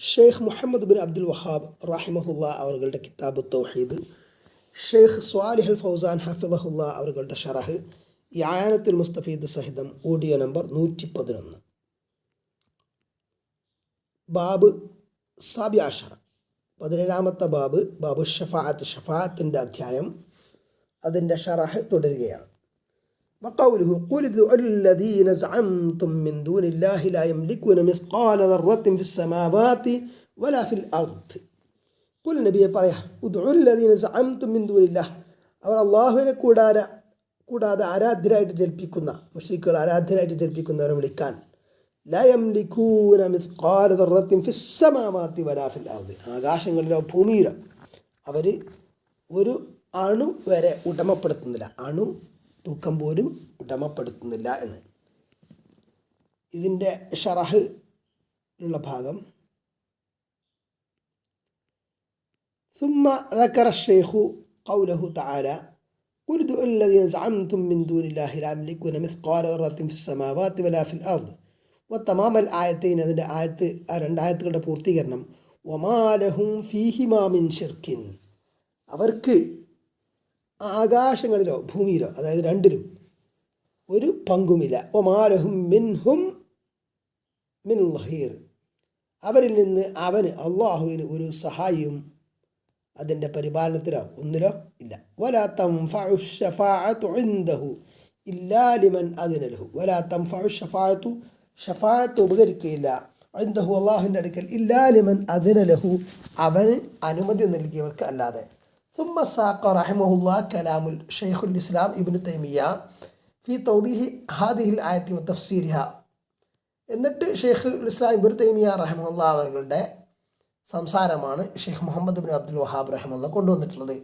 Sheikh Muhammad bin Abdul Wahab റഹിമഹുല്ല അവരുടെ കിതാബ് തൗഹീദ്, ഷെയ്ഖ് സ്വാലിഹ് അൽ ഫൗസാൻ ഹഫിളഹുല്ല അവരുടെ ഷറഹ് ഇആനത്തുൽ മുസ്തഫീദ് സഹിതം ഓഡിയോ നമ്പർ 111. ബാബ് സാബിഅഷറ, 17ാമത്തെ ബാബ്, ബാബു ഷഫാഅത്ത്, ഷഫാഅത്തിൻ്റെ അധ്യായം, അതിൻ്റെ ഷറഹ് തുടരുകയാണ്. وقوله قل ادعوا الذين زعمتم من دون الله لا يملكون مثقال ذرة في السماوات ولا في الأرض. قل നബിയെ പറയാ, ഉദ്ഉ الذين زعمتم من دون الله, അവർ അള്ളാഹുവിനെ കൂടാതെ ആരാധ്യരായിട്ട് ജൽപ്പിക്കുന്ന മുശ്രിക്കുകൾ ആരാധ്യരായിട്ട് ജൽപ്പിക്കുന്നവരെ വിളിക്കാൻ. ലാ യംലികൂന മിസ്ഖാല ദർറത്തിൻ ഫിസ് സമാവാതി വലാ ഫിൽ അർദ്, ആകാശങ്ങളിലോ ഭൂമിയിലോ അവർ ഒരു അണു വരെ ഉടമപ്പെടുത്തുന്നില്ല, അണു തൂക്കം പോലും ഉടമപ്പെടുത്തുന്നില്ല എന്ന്. ഇതിൻ്റെ ഷറഹിലുള്ള ഭാഗം, ثم ذكر الشيخ قوله تعالى قل ادعوا الذين زعمتم من دون الله لا يملكون مثقال ذرة في السماوات ولا في الأرض. وتمام الآيتين, അതിൻ്റെ രണ്ടായത്തുകളുടെ പൂർത്തീകരണം, وما لهم فيهما من شرك, അവർക്ക് ആകാശങ്ങളിലോ ഭൂമിയിലോ, അതായത് രണ്ടിലും ഒരു പങ്കുമില്ല. ഒമാലഹും മിൻഹും മിൻ ലഹീർ, അവരിൽ നിന്ന് അവന് അള്ളാഹുവിന് ഒരു സഹായിയും അതിൻ്റെ പരിപാലനത്തിലോ ഒന്നിലോ ഇല്ല. വലാ തൻഫഉ ശഫാഅതു ഇൻദഹു ഇല്ലാ ലിമൻ അദിന ലഹു, വലാ തൻഫഉ ശഫാഅതു, ഷഫാഅത്ത് ഉപകരിക്കുകയില്ല, ഇൻദഹു അള്ളാഹുവിൻ്റെ അടുക്കൽ, ഇല്ലാ ലിമൻ അദിന ലഹു, അവന് അനുമതി നൽകിയവർക്ക് അല്ലാതെ. ثم ساق رحمه الله كلام شيخ الإسلام ابن تيمية في توضيح هذه الآية وتفسيرها. എന്നിട്ട് ഷെയ്ഖ് ഇസ്ലാം ഇബ്നു തൈമിയ റഹിമഹുല്ല അവരുടെ സംസാരമാണ് ഷെയ്ഖ് മുഹമ്മദ് ബിൻ അബ്ദുൽ വഹാബ് റഹിമഹുല്ല കൊണ്ടുവന്നിട്ടുള്ളത്,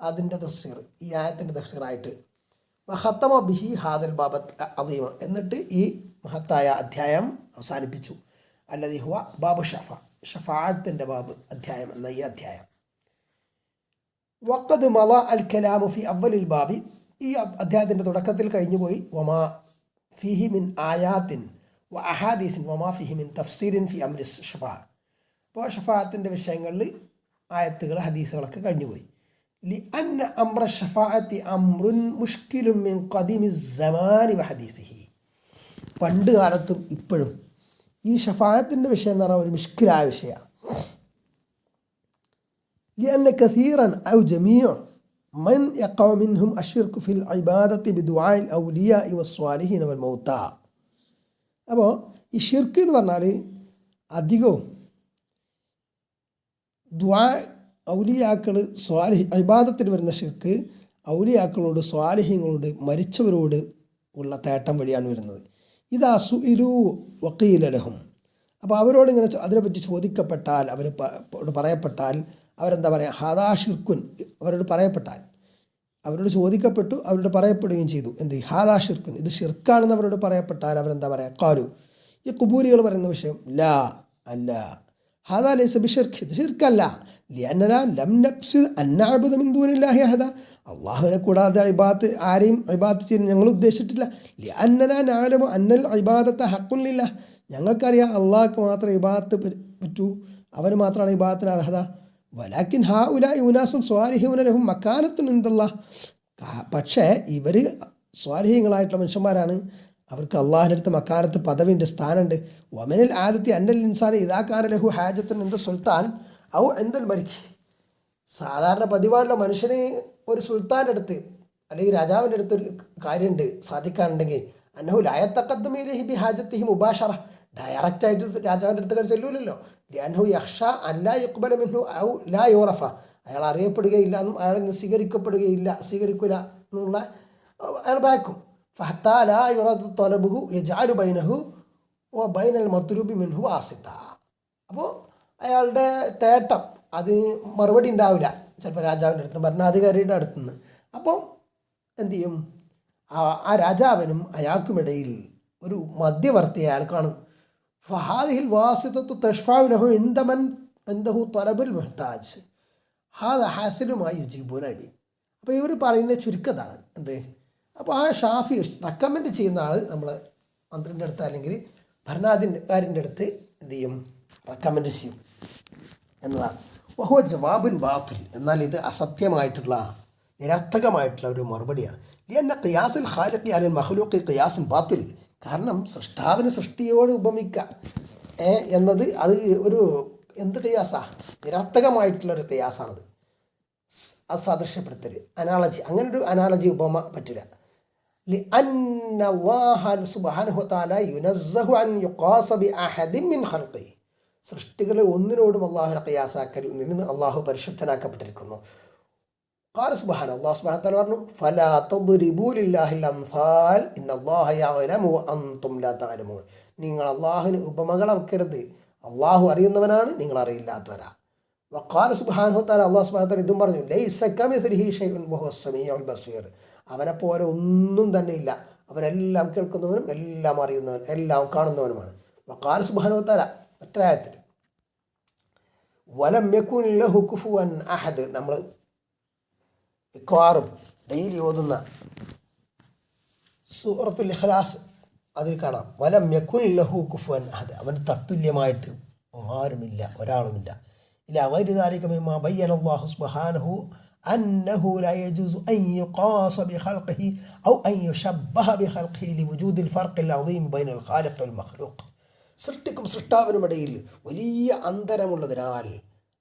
അതിൻ്റെ തഫ്സീർ, ഈ ആയത്തിൻ്റെ തഫ്സീറായിട്ട്. വഖത്തമ ബിഹി ഹാദൽ ബാബത്ത് അദീമ, എന്നിട്ട് ഈ മഹത്തായ അധ്യായം അവസാനിപ്പിച്ചു. അല്ലദീ ഹുവ ബാബു ഷഫാഅത്തിൻ്റെ ബാബ് അധ്യായം എന്ന ഈ അധ്യായം. വഖദ് മള അൽ കലാമു ഫി അവ്വലിൽ ബാബി, ഈ അധ്യായത്തിൻ്റെ തുടക്കത്തിൽ കഴിഞ്ഞുപോയി. വമാ ഫിഹി മിൻ ആയാത്തിൻ വ അഹാദീസിൻ വമാ ഫിഹി മിൻ തഫ്സീരിൻ ഫി അംരി ഷഫാ. അപ്പോൾ ഷഫാഅത്തിൻ്റെ വിഷയങ്ങളിൽ ആയത്തുകൾ ഹദീസുകളൊക്കെ കഴിഞ്ഞുപോയി. ലി അന്ന അംറ ഷഫാഅത്തി അംറുൻ മുഷ്കിലുൻ മിൻ ഖദീമി സമാനി വ ഹദീസിഹി, പണ്ട് കാലത്തും ഇപ്പോഴും ഈ ഷഫാഅത്തിൻ്റെ വിഷയം എന്ന് പറഞ്ഞാൽ ഒരു മുഷ്കിലായ വിഷയമാണ്. لأن كثيرا أو جميع من يقع منهم الشرك في العبادة بدعاء الأولياء والصالحين والموتى. അപ്പോൾ ഈ ഷിർക്ക് എന്ന് പറഞ്ഞാൽ അധികവും ദുആ, ഔലിയാക്കൾ, ഇബാദത്തിൽ വരുന്ന ഷിർക്ക് ഔലിയാക്കളോട്, സ്വാലിഹീങ്ങളോട്, മരിച്ചവരോട് ഉള്ള തേട്ടം വഴിയാണ് വരുന്നത്. ഇതാ സുഇലു വഖീല ലഹും, അപ്പോൾ അവരോട് ഇങ്ങനെ അതിനെപ്പറ്റി ചോദിക്കപ്പെട്ടാൽ, അവരോട് പറയപ്പെട്ടാൽ അവരെന്താ പറയുക, ഹാദാ ഷിർക്കുൻ, അവരോട് പറയപ്പെട്ടാൽ, അവരോട് ചോദിക്കപ്പെട്ടു, അവരോട് പറയപ്പെടുകയും ചെയ്തു, എന്ത്, ഹാദാ ഷിർക്കുൻ, ഇത് ഷിർക്കാണെന്ന് അവരോട് പറയപ്പെട്ടാൽ അവരെന്താ പറയുക, ഖാലു, ഈ കുബൂരികൾ പറയുന്ന വിഷയം, ലാ, അല്ല, ഹാദാ ലൈസ ബിഷിർക്ക്, ഇത് ഷിർക്കല്ല, ലിഅന്നനാ ലം നഖ്സിദ് അൻ നഅ്ബുദ മിൻ ദൂനില്ലാഹി അഹദ, അള്ളാഹുവിനെ കൂടാതെ ഇബാദത്ത് ആരെയും ഇബാദത്ത് ചെയ്യാൻ ഞങ്ങൾ ഉദ്ദേശിച്ചിട്ടില്ല. ലിഅന്നനാ നഅലമു അന്നൽ ഇബാദത ഹഖ്ഖുൻ ലില്ലാഹ്, ഞങ്ങൾക്കറിയാം അള്ളാഹ്ക്ക് മാത്രമേ ഇബാദത്ത് പറ്റൂ, അവന് മാത്രമാണ് ഇബാദത്തിന് അർഹത. വലാക്കിൻ ഹാ ഉലായി ഉനാസും സ്വാലിഹീന ലഹും മക്കാനത്തുൻ ഇൻദല്ലാഹ്, പക്ഷേ ഇവർ സ്വാലിഹീങ്ങളായിട്ടുള്ള മനുഷ്യന്മാരാണ്, അവർക്ക് അള്ളാഹിൻ്റെ അടുത്ത് മക്കാനത്ത് പദവിൻ്റെ സ്ഥാനമുണ്ട്. വമനിൽ ആദത്തി അന്നൽ ഇൻസാൻ ഇദാ കാന ലഹു ഹാജത്തുൻ ഇൻദ സുൽത്താൻ ഔ ഇൻദൽ മലിക്, സാധാരണ പതിവാണല്ലോ മനുഷ്യന് ഒരു സുൽത്താൻ്റെ അടുത്ത് അല്ലെങ്കിൽ രാജാവിൻ്റെ അടുത്തൊരു കാര്യമുണ്ട് സാധിക്കാനുണ്ടെങ്കിൽ, അന്നഹു ലാ യതഖദ്ദമു ഇലൈഹി ബി ഹാജത്തിഹി മുബാഷറ, ഡയറക്റ്റായിട്ട് രാജാവിൻ്റെ അടുത്ത് ചെല്ലൂലല്ലോ. ലിഅന്നഹു യഖ്ഷ അൻ ലാ യുഖ്ബല മിൻഹു ഔ ലാ യുറഫ, അയാൾ അറിയപ്പെടുകയില്ല എന്നും അയാളിൽ നിന്ന് സ്വീകരിക്കില്ല എന്നുള്ള അയാൾ ഭയക്കും. ഫഹത്താ ലാ യുറദു ത്വലബുഹു യജ്അലു ബൈനഹു വ ബൈനൽ മത്ലൂബി മിൻഹു വാസിത, അപ്പോൾ അയാളുടെ തേട്ടം അത് മറുപടി ഉണ്ടാവില്ല ചിലപ്പോൾ രാജാവിൻ്റെ അടുത്ത്, ഭരണാധികാരിയുടെ അടുത്തുനിന്ന്. അപ്പം എന്തു ചെയ്യും, ആ രാജാവിനും അയാൾക്കുമിടയിൽ ഒരു മധ്യവർത്തി അയാൾ കാണും. ഫഹാദിഹിൽ വാസിതത്തു തഷ്ഫഉ ലഹു ഇൻദമൻ ഇൻദഹു ത്വലബുൽ മുഹ്താജ് ഹാദാ ഹാസിലുമായി യുജീബുന അലി. അപ്പോൾ ഇവർ പറയുന്ന ചുരുക്കതാണ് എന്ത്, അപ്പോൾ ആ ഷാഫി റെക്കമെൻഡ് ചെയ്യുന്ന ആൾ നമ്മൾ മന്ത്രിൻ്റെ അടുത്ത് അല്ലെങ്കിൽ ഭരണാധികാരിൻ്റെ അടുത്ത് എന്ത് ചെയ്യും, റെക്കമെൻഡ് ചെയ്യും. എന്നതാണ്. വഹുവ ജവാബുൻ ബാത്തിൽ, എന്നാൽ ഇത് അസത്യമായിട്ടുള്ള നിരർത്ഥകമായിട്ടുള്ള ഒരു മറുപടിയാണ്. ലിയന്ന ഖിയാസുൽ ഖാലിഖി അലൽ മഖ്ലൂഖി ഖിയാസുൻ ബാത്തിൽ, കാരണം സൃഷ്ടാവിന് സൃഷ്ടിയോട് ഉപമിക്കുക എന്നത് അത് ഒരു എന്ത് ഖിയാസാ, നിരർത്ഥകമായിട്ടുള്ളൊരു ഖിയാസാണത്. അസാദൃശ്യപ്പെടുത്തൽ, അനാളജി, അങ്ങനൊരു അനാളജി ഉപമ പറ്റില്ല. لأن الله سبحانه وتعالى ينزه أن يقاس بأحد من خلقه, സൃഷ്ടികളെ ഒന്നിനോടും അള്ളാഹുവിനെ ഖിയാസാക്കലിൽ നിന്ന് അള്ളാഹു പരിശുദ്ധനാക്കപ്പെട്ടിരിക്കുന്നു. ഖാല സുബ്ഹാന, അല്ലാഹു സുബ്ഹാനഹു വതആല പറഞ്ഞു, ഫലാ തദ്രിബൂ ലില്ലാഹിൽ അംസാൽ ഇന്നല്ലാഹ യഅലമു വഅൻതും ലാ തഅലമൂൻ, നിങ്ങൾ അള്ളാഹുവിന് ഉപമകൾ വെക്കരുത്, അള്ളാഹു അറിയുന്നവനാണ്, നിങ്ങൾ അറിയില്ലാത്തവരാ. വഖാല സുബ്ഹാനഹു വതആല, അല്ലാഹു സുബ്ഹാനഹു വതആല ഇതും പറഞ്ഞു, ലൈസ കമിസ്ലിഹി ഷൈഉൻ വഹുവസ് സമീഉൽ ബസീർ, അവനെപ്പോലെ ഒന്നും തന്നെ ഇല്ല, അവനെല്ലാം കേൾക്കുന്നവനും എല്ലാം അറിയുന്നവൻ എല്ലാം കാണുന്നവനുമാണ്. വഖാല സുബ്ഹാനഹു വതആല മറ്റൊരായത്തിൽ, വലം യകുൻ ലഹു കുഫുവൻ അഹദ്, നമ്മൾ മിക്കവാറും ഡെയിലി ഓതുന്ന സൂറത്തുൽ ഇഖ്ലാസ് അതിൽ കാണാം, വലം യകുൻ ലഹു കുഫുവൻ അഹദ്, അവന് തത്തുല്യമായിട്ട് ആരുമില്ല, ഒരാളുമില്ല. ഇല ഗൈരി ദാലിക മിമ്മാ ബയ്യന അല്ലാഹു സുബ്ഹാനഹു അന്നഹു ലാ യജൂസു അൻ യുഖാസ ബിഖൽഖിഹി ഔ അൻ യുശബ്ബഹ ബിഖൽഖിഹി ലിവുജൂദിൽ ഫർഖിൽ അദീം ബൈനൽ ഖാലിഖ് വൽ മഖ്ലൂഖ്, സൃഷ്ടിക്കും സൃഷ്ടാവിനുമിടയിൽ വലിയ അന്തരമുള്ളതിനാൽ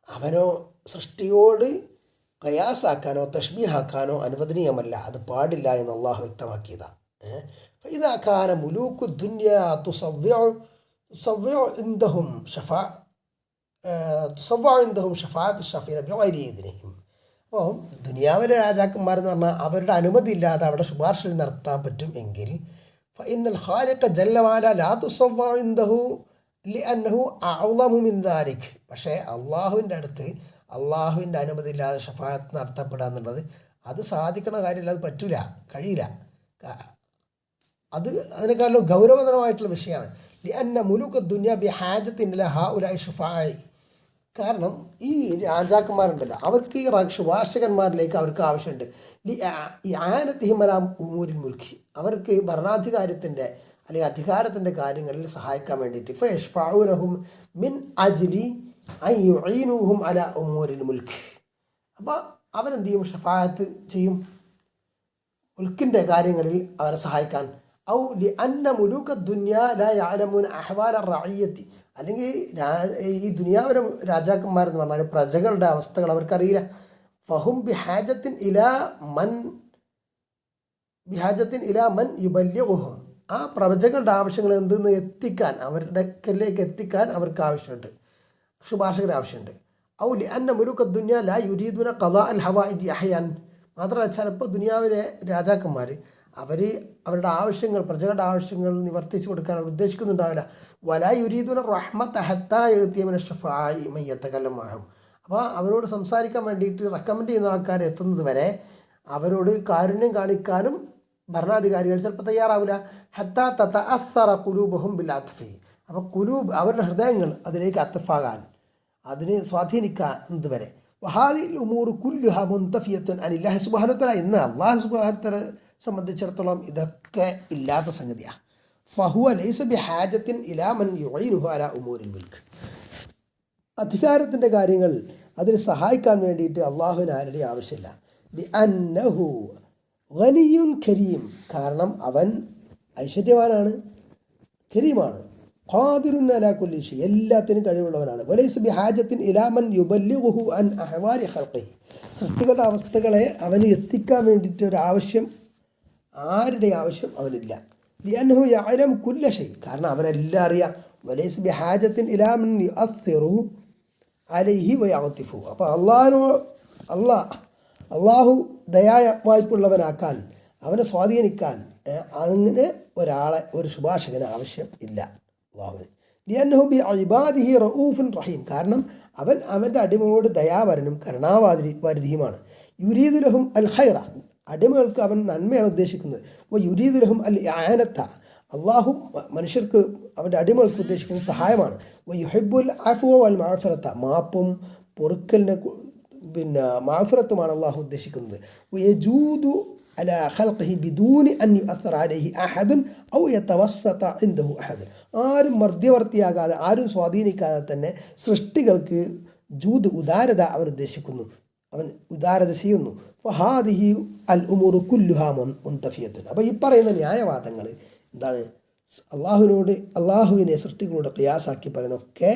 അവനോ സൃഷ്ടിയോട് ഖയാസാക്കാനോ തഷ്ബീഹാക്കാനോ അനുവദനീയമല്ല, അത് പാടില്ല എന്ന് അള്ളാഹു വ്യക്തമാക്കിയതാണ്. ഫഇദാ കാന മുലൂക്കു ദുനിയാ തുസവ്വിഉ ഇൻദഹും ഷഫാഅത്തു ഷഫീന ബിഗൈരി ഇദ്നിഹിം, അപ്പോൾ ദുനിയാവിലെ രാജാക്കന്മാരെന്ന് പറഞ്ഞാൽ അവരുടെ അനുമതി ഇല്ലാതെ അവിടെ ശുപാർശയിൽ നടത്താൻ പറ്റും എങ്കിൽ ഫഇന്നൽ ഖാലിഖ ജല്ല വഅല ലാ തുസവ്വഉ ഇൻദഹു ലിഅന്നഹു അഅ്ളമു മിൻ ദാലിക്, പക്ഷേ അള്ളാഹുവിൻ്റെ അടുത്ത് അള്ളാഹുവിൻ്റെ അനുമതി ഇല്ലാതെ ഷഫാഅത്ത് നടത്തപ്പെടുക എന്നുള്ളത് അത് സാധിക്കണ കാര്യമില്ല, അത് പറ്റൂല, കഴിയില്ല, അത് അതിനേക്കാളും ഗൗരവതരമായിട്ടുള്ള വിഷയമാണ്. ലിഅന്ന മുലൂക ദുനിയ ബിഹാജത്തിൻ ഇലാ ഹൗലാഇ ശുഫാഇ, കാരണം ഈ രാജാക്കന്മാരുണ്ടല്ലോ അവർക്ക് ഈ ശുപാർശകന്മാരിലേക്ക് അവർക്ക് ആവശ്യമുണ്ട്. ഇആനതിഹിം അലാ ഉമൂരിൽ മുൽക്കി, അവർക്ക് ഭരണാധികാരത്തിൻ്റെ അല്ലെങ്കിൽ അധികാരത്തിൻ്റെ കാര്യങ്ങളിൽ സഹായിക്കാൻ വേണ്ടിയിട്ട് ഫയഷ്ഫഉ ലഹും മിൻ അജ്ലി അൻ യുഈനുഹും അലാ ഉമൂരിൽ മുൽക്ക്, അപ്പോൾ അവരെന്ത് ചെയ്യും, ഷഫാഅത്ത് ചെയ്യും മുൽക്കിൻ്റെ കാര്യങ്ങളിൽ അവരെ സഹായിക്കാൻ. ഔ ലിഅന്ന മുലൂക ദുനിയ ലാ യഅലമൂന അഹ്വാല റഇയ്യത്തി, അല്ലെങ്കിൽ ഈ ദുനിയാവിലെ രാജാക്കന്മാരെന്ന് പറഞ്ഞാൽ പ്രജകളുടെ അവസ്ഥകൾ അവർക്കറിയില്ല. ഫഹും ബിഹാജത്തിൻ ഇലാ മൻ യുബല്ലിഗുഹും, ആ പ്രജകളുടെ ആവശ്യങ്ങൾ എന്തെന്ന് എത്തിക്കാൻ, അവരുടെ കല്ലേക്ക് എത്തിക്കാൻ അവർക്ക് ആവശ്യമുണ്ട്, ശുപാർശകരുടെ ആവശ്യമുണ്ട്. ഔ ലിഅന്ന മുലൂക ദുനിയ ലാ യുരീദുന ഖദാ അൽ ഹവായിജി അഹ്യാൻ, മാത്രമല്ല ചിലപ്പോൾ ദുനിയാവിലെ രാജാക്കന്മാർ അവരുടെ ആവശ്യങ്ങൾ, പ്രജകളുടെ ആവശ്യങ്ങൾ നിവർത്തിച്ചു കൊടുക്കാൻ അവർ ഉദ്ദേശിക്കുന്നുണ്ടാവില്ല. വലാ യുരീദുന റഹ്മത ഹത്താ യഅതിയ മിന ശഫാഇ മൻ യതകല്ലം മഅഹും, അപ്പോൾ അവരോട് സംസാരിക്കാൻ വേണ്ടിയിട്ട് റെക്കമെൻഡ് ചെയ്യുന്ന ആൾക്കാർ എത്തുന്നത് വരെ അവരോട് കാരുണ്യം കാണിക്കാനും ഭരണാധികാരികൾ ചിലപ്പോൾ തയ്യാറാവില്ല. ഹത്താ തതഅസ്സറ ഖുലൂബുഹും ബിൽ അത്ഫി, അപ്പോൾ അവരുടെ ഹൃദയങ്ങൾ അതിലേക്ക് അത്ഫാകാൻ, അതിന് സ്വാധീനിക്കാൻ വരെ. വഹാദിൽ ഉമൂർ കുല്ലുഹ മുൻതഫിയത്തുൻ അനില്ലാഹി സുബ്ഹാനഹു വതആല, ഇന്ന് അല്ലാഹു സുബ്ഹാനഹു വതആല സംബന്ധിച്ചിടത്തോളം ഇതൊക്കെ ഇല്ലാത്ത സംഗതിയാണ്. ഫഹുവ ലൈസ ബിഹാജത്തിൻ ഇലാ മൻ യുഈനുഹു അലാ ഉമൂരിൽ മുൽക്ക്, അധികാരത്തിൻ്റെ കാര്യങ്ങൾ അതിന് സഹായിക്കാൻ വേണ്ടിയിട്ട് അള്ളാഹുവിന് ആരുടെയും ആവശ്യമില്ല. ബിഅന്നഹു ഗനിയുൻ കരീം, കാരണം അവൻ ഐശ്വര്യവാനാണ്, കരീമാണ്, ഖാദിറുൻ അലാ കുല്ലി ഷൈ, എല്ലാത്തിനും കഴിവുള്ളവനാണ്. വലൈസ ബിഹാജത്തിൻ ഇലാ മൻ യുബല്ലിഗുഹു അൻ അഹ്വാലി ഖൽഖിഹി, സൃഷ്ടികളുടെ അവസ്ഥകളെ അവന് എത്തിക്കാൻ വേണ്ടിയിട്ട് ഒരു ആവശ്യം, ആരുടെ ആവശ്യം അവനില്ല. ലിഅന്നഹു യഅലം കുല്ല ഷൈ, കാരണം അവനെല്ലാം അറിയാം. വലൈസ ബിഹാജത്തിൻ ഇലാ മൻ യുഅസ്സിറു അലൈഹി വയഅതിഫു, അപ്പോൾ അള്ളാഹു ദയാവായ്പുള്ളവനാക്കാൻ, അവനെ സ്വാധീനിക്കാൻ അങ്ങനെ ഒരാളെ, ഒരു ശുപാർശകന് ആവശ്യം ഇല്ല അള്ളാഹുവിന്. ലിഅന്നഹു ബിഇബാദിഹി റഊഫുൻ റഹീം, കാരണം അവൻ അവൻ്റെ അടിമകളോട് ദയാവരനും കരുണാവാരിധിയുമാണ്. യുരീദു ലഹും അൽ ഖൈറ, അടിമകൾക്ക് അവൻ നന്മയാണ് ഉദ്ദേശിക്കുന്നത്. യുരീദു ലഹും അൽ ഇആനത, അള്ളാഹു മനുഷ്യർക്ക് അവൻ്റെ അടിമകൾക്ക് ഉദ്ദേശിക്കുന്നത് സഹായമാണ്. യുഹിബ്ബുൽ അഫ്വ വൽ മഅഫിറത, മാപ്പും പൊറുക്കലിനെ മഅഫിറത്തുമാണ് അള്ളാഹു ഉദ്ദേശിക്കുന്നത്. യജൂദു അലാ ഖൽഖിഹി ബിദൂനി അൻ യുഅസ്സിറ അലൈഹി അഹദുൻ ഔ യതവസ്സത ഇൻദഹു അഹദുൻ, ആരും മധ്യവർത്തിയാകാതെ, ആരും സ്വാധീനിക്കാതെ തന്നെ സൃഷ്ടികൾക്ക് ജൂദ് ഉദാരത അവൻ ഉദ്ദേശിക്കുന്നു, അവൻ ഉദാരത ചെയ്യുന്നു. ഫഹാദിഹി അൽ ഉമൂറു കുല്ലുഹാ മുൻതഫിയത്തുൻ. അപ്പോൾ ഈ പറയുന്ന ന്യായവാദങ്ങൾ എന്താണ്? അള്ളാഹുവിനെ സൃഷ്ടികളോട് ഖിയാസാക്കി പറയുന്നതൊക്കെ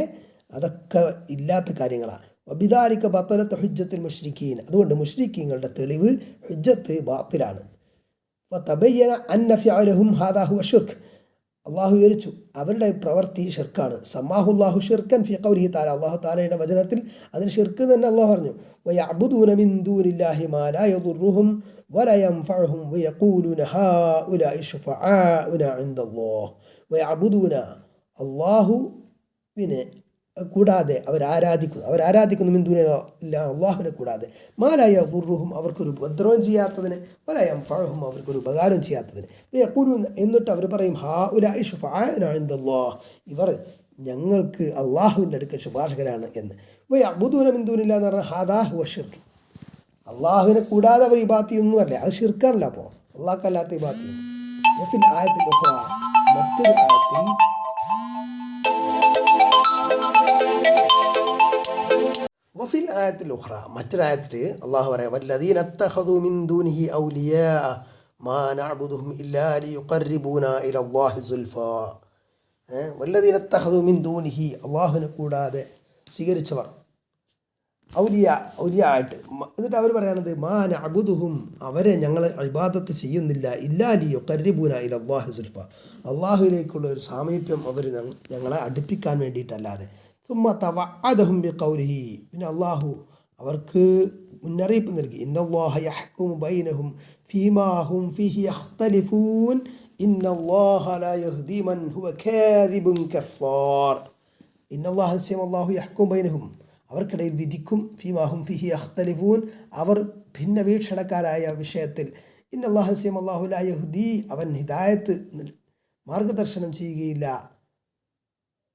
അതൊക്കെ ഇല്ലാത്ത കാര്യങ്ങളാണ്. വബിദാലിക ബത്തലത്ത് ഹുജ്ജത്തുൽ മുശ്രിക്കീൻ. അതുകൊണ്ട് മുശ്രിക്കീങ്ങളുടെ തെളിവ് ഹുജ്ജത്ത് ബാത്തിലാണ്. വതബയ്യന അന്ന ഫിഅലഹും ഹാദാ ഹുവ ശിർക്ക്. അള്ളാഹു വിവരിച്ചു അവരുടെ പ്രവൃത്തി ഷിർക്കാണ്. സമ്മാഹുല്ലാഹു ഷിർക്കൻ ഫി ഖൗലിഹി തആല. അള്ളാഹു തആലയുടെ വചനത്തിൽ അതിന് ഷിർക്ക് തന്നെ അള്ളാഹു പറഞ്ഞു. വയഅ്ബുദൂന മിൻ ദൂനില്ലാഹി മാ ലാ യദുർറുഹും വലാ യൻഫഉഹും വയഖൂലൂന ഹാഉലാഇ ശുഫആഉന ഇൻദല്ലാഹ്. വയഅ്ബുദൂന അള്ളാഹുവിനെ കൂടാതെ അവരാരാധിക്കുന്നു മിൻ ദൂനില്ല അള്ളാഹുവിനെ കൂടാതെ മാ ലാ യദുർറുഹും അവർക്കൊരു ഉപദ്രവം ചെയ്യാത്തതിന് വലാ യൻഫഉഹും അവർക്കൊരു ഉപകാരം ചെയ്യാത്തതിന്. വയഖൂലൂന എന്നിട്ട് അവർ പറയും ഹാഉലാഇ ശുഫആഉന ഇൻദല്ലാഹ് ഇവർ ഞങ്ങൾക്ക് അള്ളാഹുവിൻ്റെ അടുക്കൽ ശുപാർശകരാണ് എന്ന്. വയഅ്ബുദൂന മിൻ ദൂനില്ല എന്ന് പറഞ്ഞാൽ ഹാദാ ഹുവ ശിർക്ക്. അള്ളാഹുവിനെ കൂടാതെ അവർ ഇബാദത്ത് ചെയ്യുന്നതല്ലേ, അത് ഷിർക്കാണല്ലോ. അപ്പോൾ അള്ളാഹ്ക്കല്ലാത്ത ഇബാദത്ത് ചെയ്യുന്നു. വഫിൽ ആയത്തിൽ ഉഖ്റാ മറ്റൊരു ആയത്തിൽ വഫിൽ ആയത്തിൽ ഉഖ്റ മറ്റൊരായത്തിൽ അള്ളാഹു പറയാം വല്ലദീന ഇത്തഖദൂ മിൻ ദൂനിഹി ഔലിയാ മാ നഅ്ബുദുഹും ഇല്ലാ ലിയുഖർരിബൂനാ ഇലല്ലാഹി സുൽഫാ. വല്ലദീന ഇത്തഖദൂ മിൻ ദൂനിഹി അള്ളാഹുവിനെ കൂടാതെ സ്വീകരിച്ചവർ ഔലിയ ആയിട്ട്. എന്നിട്ട് അവർ പറയണത് മാ നഅ്ബുദുഹും അവരെ ഞങ്ങൾ ഇബാദത്ത് ചെയ്യുന്നില്ല ഇല്ലാ ലിയുഖർരിബൂനാ ഇലല്ലാഹി സുൽഫാ അള്ളാഹുവിലേക്കുള്ള ഒരു സാമീപ്യം അവർ ഞങ്ങളെ അടുപ്പിക്കാൻ വേണ്ടിയിട്ടല്ലാതെ. സുമ്മ തവഅദഹും ബിഖൗലിഹി പിന്നെ അള്ളാഹു അവർക്ക് മുന്നറിയിപ്പ് നൽകി. ഇന്നല്ലാഹ യഹ്കുമു ബൈനഹും ഫീമാ ഹും ഫീഹി യഖ്തലിഫൂൻ ഇന്നല്ലാഹ ലാ യഹ്ദി മൻ ഹുവ കാദിബുൻ കഫാർ. ഇന്നല്ലാഹ അല്ലാഹു യഹ്കുമു ബൈനഹും അവർക്കിടയിൽ വിധിക്കും. ഫീമാ ഹും ഫീഹി യഖ്തലിഫൂൻ അവർ ഭിന്ന വീക്ഷണക്കാരായ വിഷയത്തിൽ. ഇന്നല്ലാഹ അല്ലാഹു ലാ യഹ്ദി അവൻ ഹിദായത്ത് മാർഗദർശനം ചെയ്യുകയില്ല.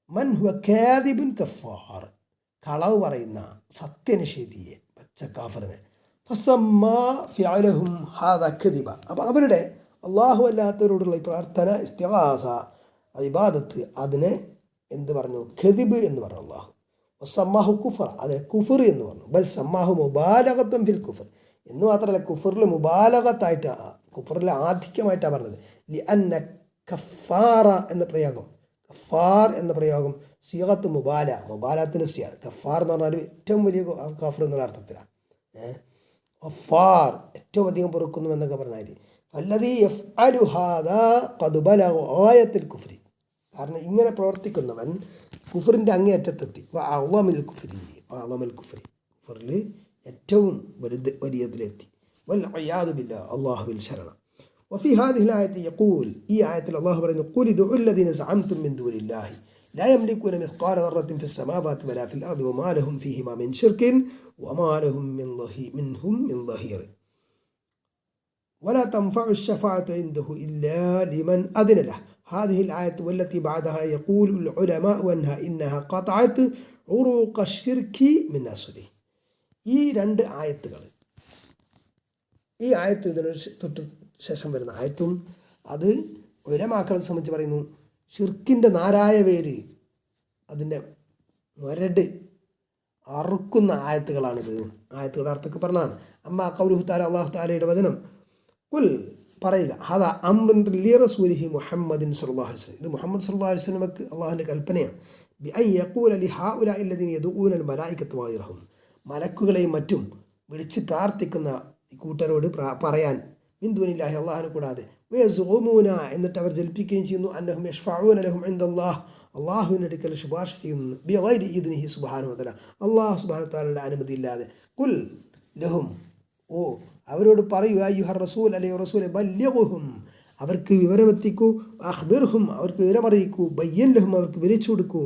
മൻ ഹുവ കാദിബുൻ കഫാർ കളവ് പറയുന്ന സത്യനിഷേധിയെ പച്ച കാഫറിനെ. ഫസമ്മാ ഫിഅലഹും ഹാദാ കദിബ. അപ്പോൾ അവരുടെ അള്ളാഹു അല്ലാത്തവരോടുള്ള പ്രാർത്ഥന ഇസ്തിഗാസ ഇബാദത്ത് അതിനെ എന്ത് പറഞ്ഞു? ഖദിബ് എന്ന് പറഞ്ഞു അള്ളാഹു. വസമ്മാഹു കുഫർ അതിനെ കുഫർ എന്ന് പറഞ്ഞു. ബൽ സമ്മാഹു മുബാലഗത്തും ഫിൽ കുഫർ എന്ന് മാത്രമല്ല കുഫറിൽ മുബാലഗത്തായിട്ടാണ് കുഫറിൽ ആധിക്യമായിട്ടാണ് പറഞ്ഞത്. ലി അന്ന കഫാറ എന്ന പ്രയോഗം കഫാർ എന്ന പ്രയോഗം സീഗത്ത് മുബാലത്തിന് സ്ത്രീയാണ്. കഫാർ എന്ന് പറഞ്ഞാൽ ഏറ്റവും വലിയ കാഫർ എന്നുള്ള അർത്ഥത്തിലാണ്. കഫാർ ഏറ്റവും അധികം പൊറുക്കുന്നു എന്നൊക്കെ പറഞ്ഞാൽ വല്ലദീ യഫ്അലു ഹാദാ ഖദ് ബലഗ ആയത്തുൽ കുഫ്രി കാരണം ഇങ്ങനെ പ്രവർത്തിക്കുന്നവൻ കുഫറിൻ്റെ അങ്ങേയറ്റത്തെത്തി. അഅ്ളമുൽ കുഫ്രി കുഫറിൽ ഏറ്റവും വലിയതിലെത്തി. വൽ ഇയാദു ബില്ലാഹ് അല്ലാഹുവിൽ ശരണം. وفي هذه الآية يقول آية الله برينا قل ادعوا الذين زعمتم من دون الله لا يملكون مثقال ذرة في السماوات ولا في الأرض وما لهم فيهما من شرك وما لهم منهم من ظهير ولا تنفع الشفاعة عنده إلا لمن أذن له. هذه الآية والتي بعدها يقول العلماء أنها إنها قطعت عروق الشرك من أصله. ഈ രണ്ട് ആയത്തുകൾ ഈ ആയത്ത് ഇതിന് തൊട്ട് ശേഷം വരുന്ന ആയത്തും അത് ഉലമാക്കളെ സംബന്ധിച്ച് പറയുന്നു ഷിർക്കിൻ്റെ നാരായ വേര് അതിൻ്റെ മുരട് അറുക്കുന്ന ആയത്തുകളാണിത്. ആയത്തുകളുടെ അർത്ഥമൊക്കെ പറഞ്ഞതാണ്. അമ്മ ഖൗലുഹു തആല അല്ലാഹു തആലയുടെ വചനം കുൽ പറയുക ഹദാ അംറുൻ ലി റസൂലിഹി മുഹമ്മദിൻ സല്ലല്ലാഹു അലൈഹി വസല്ലം ഇത് മുഹമ്മദ് സല്ലല്ലാഹു അലൈഹി വസല്ലമക്ക് അള്ളാഹുവിൻ്റെ കൽപ്പനയാണ്. ബി അൻ യഖൂല ലി ഹൗലാഇ അല്ലദീന യദഊന അൽ മലായികത വഗൈറഹും മലക്കുകളെയും മറ്റും വിളിച്ച് പ്രാർത്ഥിക്കുന്ന കൂട്ടരോട് പറയാൻ മിൻ ദൂനില്ലാഹി അള്ളാഹിനെ കൂടാതെ വയസ്ഉമൂന എന്നിട്ട് അവർ ജൽപ്പിക്കുകയും ചെയ്യുന്നു അന്നഹും യശ്ഫഊന ലഹും ഇൻദല്ലാഹ് അള്ളാഹുവിൻ്റെ അടുക്കൽ ശുപാർശ ചെയ്യുന്നു ബിഗൈരി ഇദ്നിഹി സുബ്ഹാനഹു വതആല അള്ളാഹു സുബ്ഹാനഹു വതആലയുടെ അനുമതി ഇല്ലാതെ. കുൽ ലഹും അവരോട് പറയൂ അയ്യുഹർ റസൂൽ അലൈഹി റസൂലെ ബല്ലിഗുഹും അവർക്ക് വിവരമെത്തിക്കൂ. അഖ്ബിർഹും അവർക്ക് വിവരമറിയിക്കൂ. ബയ്യൻ ലഹും അവർക്ക് വിവരിച്ചു കൊടുക്കൂ.